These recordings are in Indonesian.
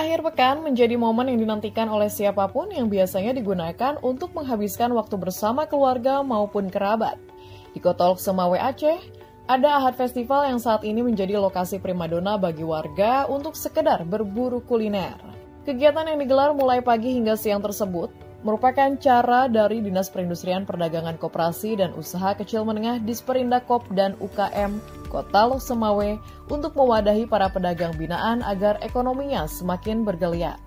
Akhir pekan menjadi momen yang dinantikan oleh siapapun yang biasanya digunakan untuk menghabiskan waktu bersama keluarga maupun kerabat. Di Kota Lok Semawe, Aceh, ada Ahad Festival yang saat ini menjadi lokasi primadona bagi warga untuk sekedar berburu kuliner. Kegiatan yang digelar mulai pagi hingga siang tersebut merupakan cara dari Dinas Perindustrian Perdagangan Koperasi dan Usaha Kecil Menengah Disperindak dan UKM Kota Lok Semawe untuk mewadahi para pedagang binaan agar ekonominya semakin bergeliat.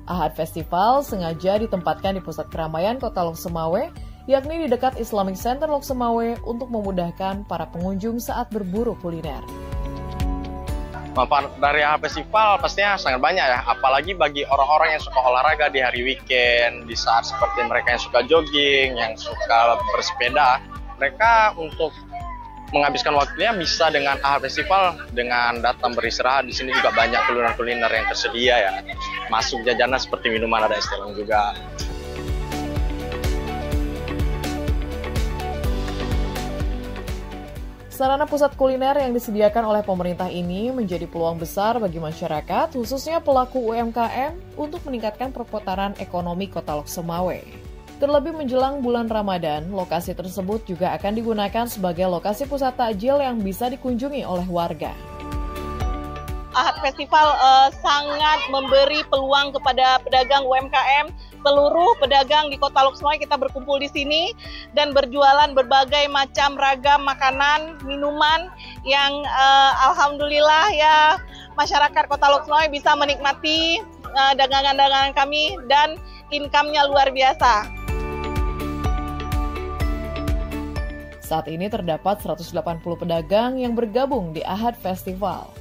Ahad Festival sengaja ditempatkan di pusat keramaian Kota Lok Semawe, yakni di dekat Islamic Center Lok Semawe untuk memudahkan para pengunjung saat berburu kuliner. Manfaat dari Ahad Festival pastinya sangat banyak ya, apalagi bagi orang-orang yang suka olahraga di hari weekend, di saat seperti mereka yang suka jogging, yang suka bersepeda, mereka untuk menghabiskan waktunya bisa dengan Ahad Festival, dengan datang beristirahat. Di sini juga banyak kuliner-kuliner yang tersedia ya, masuk jajanan seperti minuman, ada es telang juga. Sarana pusat kuliner yang disediakan oleh pemerintah ini menjadi peluang besar bagi masyarakat, khususnya pelaku UMKM, untuk meningkatkan perputaran ekonomi Kota Lok Semawe. Terlebih menjelang bulan Ramadan, lokasi tersebut juga akan digunakan sebagai lokasi pusat takjil yang bisa dikunjungi oleh warga. Ahad Festival sangat memberi peluang kepada pedagang UMKM. Seluruh pedagang di Kota Lok Semawe kita berkumpul di sini dan berjualan berbagai macam ragam makanan, minuman yang alhamdulillah ya masyarakat Kota Lok Semawe bisa menikmati dagangan-dagangan kami dan income-nya luar biasa. Saat ini terdapat 180 pedagang yang bergabung di Ahad Festival.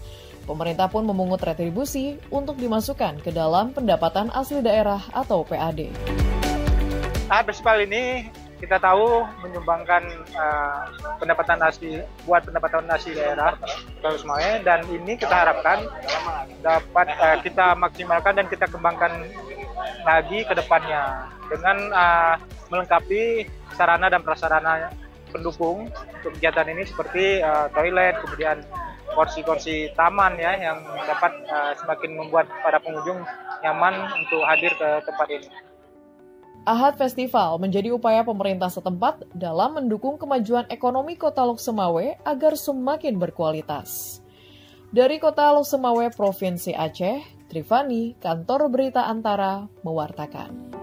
Pemerintah pun memungut retribusi untuk dimasukkan ke dalam pendapatan asli daerah atau PAD. Ahad Festival ini kita tahu menyumbangkan pendapatan asli daerah Kota Lok Semawe, dan ini kita harapkan dapat kita maksimalkan dan kita kembangkan lagi ke depannya dengan melengkapi sarana dan prasarana pendukung untuk kegiatan ini seperti toilet, kemudian kursi-kursi taman ya yang dapat semakin membuat para pengunjung nyaman untuk hadir ke tempat ini. Ahad Festival menjadi upaya pemerintah setempat dalam mendukung kemajuan ekonomi Kota Lok Semawe agar semakin berkualitas. Dari Kota Lok Semawe, Provinsi Aceh, Trifani, Kantor Berita Antara, mewartakan.